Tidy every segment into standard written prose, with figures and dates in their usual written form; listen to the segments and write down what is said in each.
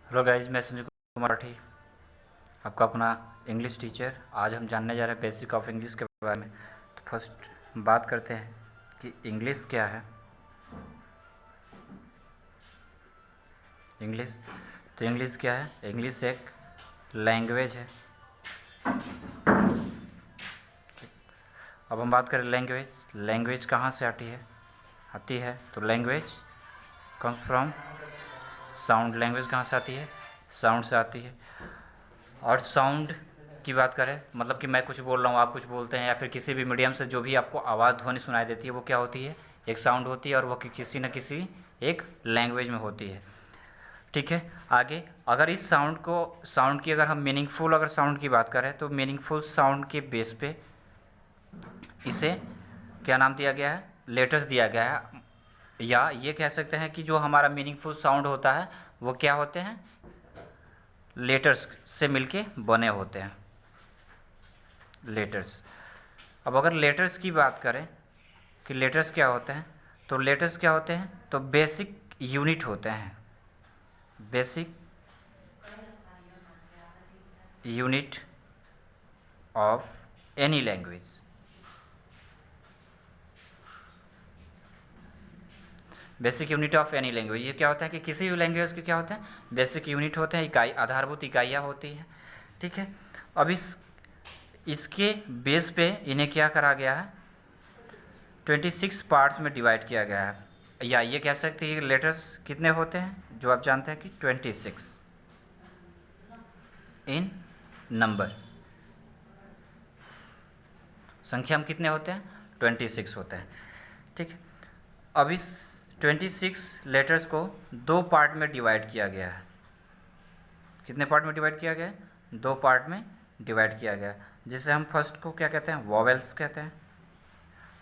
Hello guys, मैं संजय कुमार राठी, आपका अपना इंग्लिश टीचर। आज हम जानने जा रहे हैं बेसिक ऑफ इंग्लिश के बारे में। तो फर्स्ट बात करते हैं कि इंग्लिश क्या है। इंग्लिश तो इंग्लिश क्या है? इंग्लिश एक लैंग्वेज है। अब हम बात करें लैंग्वेज। लैंग्वेज कहाँ से आती है तो language comes from sound. Language कहाँ से आती है? साउंड से आती है। और साउंड की बात करें, मतलब कि मैं कुछ बोल रहा हूँ, आप कुछ बोलते हैं, या फिर किसी भी मीडियम से जो भी आपको आवाज़ ध्वनि सुनाई देती है वो क्या होती है? एक साउंड होती है, और वो किसी न किसी एक लैंग्वेज में होती है। ठीक है। आगे अगर इस साउंड की अगर हम मीनिंगफुल अगर साउंड की बात करें तो मीनिंगफुल साउंड के बेस पे इसे क्या नाम दिया गया है? लेटर्स दिया गया है। या ये कह सकते हैं कि जो हमारा मीनिंगफुल साउंड होता है वो क्या होते हैं? लेटर्स से मिलके बने होते हैं, लेटर्स। अब अगर लेटर्स की बात करें कि लेटर्स क्या होते हैं, तो लेटर्स क्या होते हैं? तो बेसिक यूनिट होते हैं। Basic unit of any language. Basic unit of any language, ये क्या होता है कि किसी भी लैंग्वेज के क्या होते हैं? बेसिक यूनिट होते हैं, इकाई, आधारभूत इकाइयाँ होती हैं। ठीक है। अब इसके बेस पे इन्हें क्या करा गया है? 26 पार्ट्स में डिवाइड किया गया है। या ये कह सकते हैं कि लेटर्स कितने होते हैं, जो आप जानते हैं कि 26 इन नंबर। संख्या में कितने होते हैं? 26 होते हैं। ठीक है। अब इस 26 लेटर्स को दो पार्ट में डिवाइड किया गया है। कितने पार्ट में डिवाइड किया गया है? दो पार्ट में डिवाइड किया गया है, जिसे हम फर्स्ट को क्या कहते हैं? वॉवेल्स कहते हैं,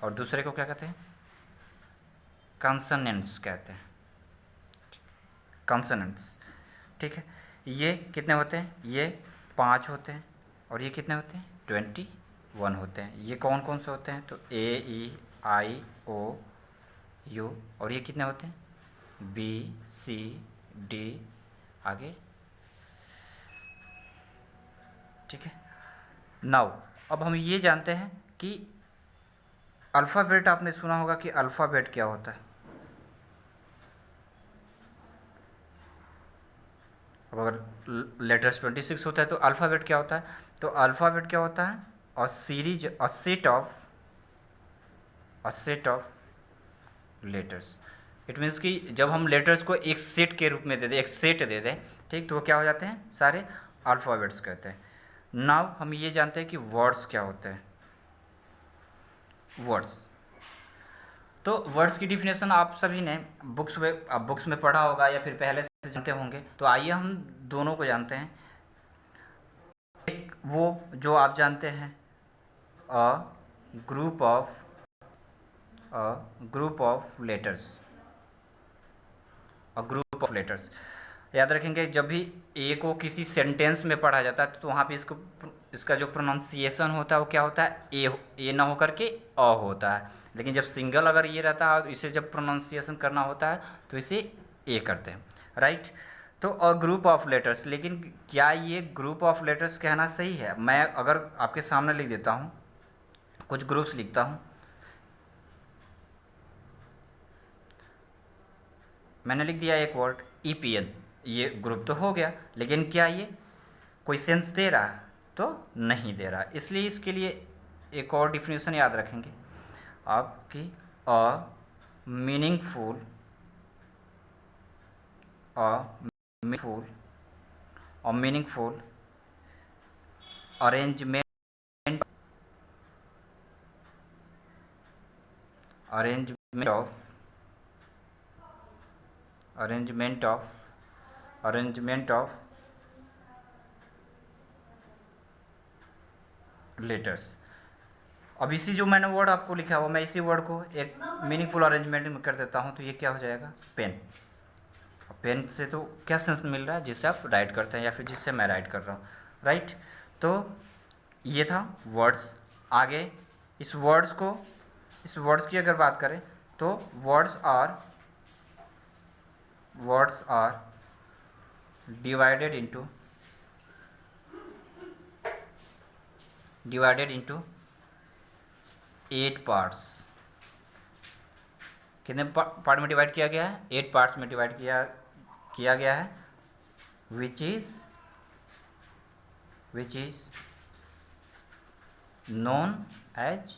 और दूसरे को क्या कहते हैं? कॉन्सोनेंट्स कहते हैं। कॉन्सोनेंट्स। ठीक है। ये कितने होते हैं? ये 5 होते हैं। और ये कितने होते हैं? 21 होते हैं। ये कौन कौन से होते हैं? तो ए, ई, आई, ओ, यू। और ये कितने होते हैं? बी, सी, डी, आगे। ठीक है। नाउ अब हम ये जानते हैं कि अल्फ़ाबेट, आपने सुना होगा कि अल्फ़ाबेट क्या होता है। अब अगर लेटर्स 26 होता है तो अल्फ़ाबेट क्या होता है? तो अल्फ़ाबेट क्या होता है? A series, a set of letters. It means कि जब हम लेटर्स को एक सेट के रूप में दे दें, एक सेट दे दें, ठीक, तो वो क्या हो जाते हैं? सारे अल्फ़ाबेट्स कहते हैं। नाउ हम ये जानते हैं कि वर्ड्स क्या होते हैं। वर्ड्स, तो वर्ड्स की डिफिनेशन आप सभी ने बुक्स में पढ़ा होगा, या फिर पहले से जानते होंगे। तो आइए हम दोनों को जानते हैं। एक वो जो आप जानते हैं, a group of a group of letters. A group of letters, याद रखेंगे जब भी ए को किसी सेंटेंस में पढ़ा जाता है तो वहाँ पे इसका जो प्रोनाउंसिएशन होता है वो क्या होता है? ए ना होकर के अ होता है। लेकिन जब सिंगल अगर ये रहता है, इसे जब प्रोनाउंसिएशन करना होता है तो इसे ए करते हैं, राइट। तो अ ग्रुप ऑफ लेटर्स, लेकिन क्या ये ग्रुप ऑफ लेटर्स कहना सही है? मैं अगर आपके सामने लिख देता हूँ, कुछ ग्रुप्स लिखता हूँ, मैंने लिख दिया एक वर्ड ईपीएन, ये ग्रुप तो हो गया, लेकिन क्या ये कोई सेंस दे रहा है? तो नहीं दे रहा। इसलिए इसके लिए एक और डिफिनेशन याद रखेंगे आपकी, अ मीनिंगफुल अ मीनिंगफुल और meaningful arrangement arrangement of arrangement of arrangement of letters. अब इसी जो मैंने वर्ड आपको लिखा हुआ, मैं इसी वर्ड को एक मीनिंगफुल अरेंजमेंट में कर देता हूँ, तो ये क्या हो जाएगा? पेन। पेन से तो क्या सेंस मिल रहा है? जिससे आप राइट करते हैं, या फिर जिससे मैं राइट कर रहा हूँ, राइट। तो ये था वर्ड्स। आगे इस वर्ड्स की अगर बात करें तो words are divided into 8 parts. कितने पार्ट में डिवाइड किया गया है? 8 पार्ट्स में डिवाइड किया गया है, which is known as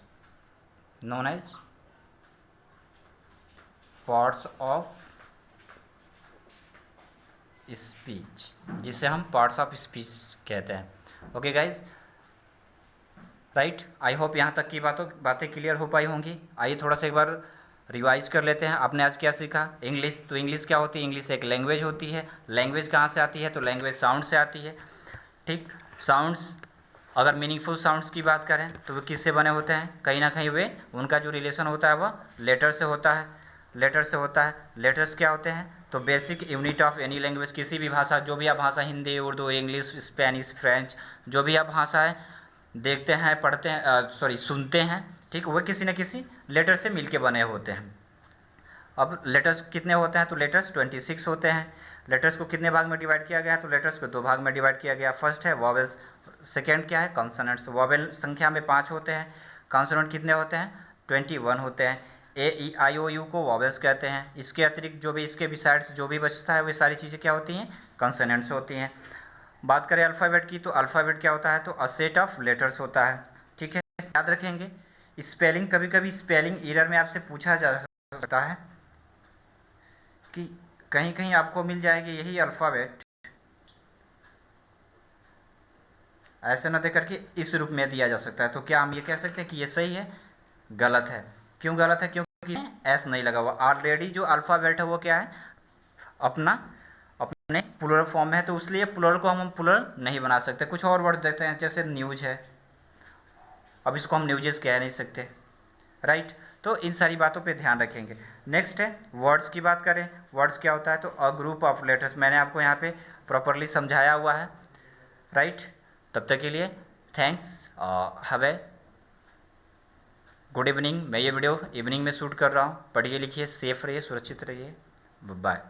parts of speech, जिसे हम पार्ट्स ऑफ स्पीच कहते हैं। Okay guys, right. I hope यहाँ तक की बातें क्लियर हो पाई होंगी। आइए थोड़ा सा एक बार रिवाइज कर लेते हैं। आपने आज क्या सीखा? इंग्लिश। तो इंग्लिश क्या होती है? इंग्लिश एक लैंग्वेज होती है। लैंग्वेज कहाँ से आती है? तो लैंग्वेज साउंड से आती है। ठीक, साउंड्स, अगर मीनिंगफुल साउंड्स की बात करें तो वे किससे बने होते हैं? कहीं ना कहीं वे, उनका जो रिलेशन होता है वह लेटर से होता है। लेटर्स क्या होते हैं? तो basic unit of any language, किसी भी भाषा, जो भी आप भाषा, Hindi, Urdu, English, Spanish, French, जो भी आप भाषाएं देखते हैं, पढ़ते हैं, सुनते हैं, ठीक, वह किसी न किसी लेटर से मिलके बने होते हैं। अब लेटर्स कितने होते हैं? तो लेटर्स 26 होते हैं। लेटर्स को कितने भाग में डिवाइड किया गया है? तो लेटर्स को 2 भाग में डिवाइड किया गया। फर्स्ट है वॉवेल्स, सेकेंड क्या है? कॉन्सोनेंट्स। वॉवेल संख्या में 5 होते हैं। कॉन्सोनेंट कितने होते हैं? 21 होते हैं। AEIOU को वॉवेल्स कहते हैं। इसके अतिरिक्त जो भी, इसके बिसाइड्स जो भी बचता है, वे सारी चीज़ें क्या होती हैं? कॉन्सोनेंट्स होती हैं। बात करें अल्फ़ाबेट की, तो अल्फ़ाबेट क्या होता है? तो अ सेट ऑफ लेटर्स होता है। ठीक है, याद रखेंगे। स्पेलिंग, कभी कभी स्पेलिंग एरर में आपसे पूछा जा सकता है कि कहीं कहीं आपको मिल जाएगी यही अल्फ़ाबेट, ऐसे ना दे करके इस रूप में दिया जा सकता है। तो क्या हम ये कह सकते हैं कि ये सही है? गलत है। क्यों गलत है? क्योंकि एस नहीं लगा हुआ। ऑलरेडी जो अल्फ़ाबेट है वो क्या है? अपने प्लुरल फॉर्म में है, तो इसलिए प्लुरल को हम प्लुरल नहीं बना सकते। कुछ और वर्ड देखते हैं, जैसे न्यूज है, अब इसको हम न्यूजेस कह नहीं सकते, राइट। तो इन सारी बातों पे ध्यान रखेंगे। नेक्स्ट है वर्ड्स की बात करें। वर्ड्स क्या होता है? तो अ ग्रुप ऑफ लेटर्स, मैंने आपको यहाँ पे प्रॉपरली समझाया हुआ है, राइट। तब तक के लिए thanks, have a good evening. मैं ये वीडियो इवनिंग में शूट कर रहा हूँ। पढ़िए लिखिए, सेफ रहिए, सुरक्षित रहिए। बाय।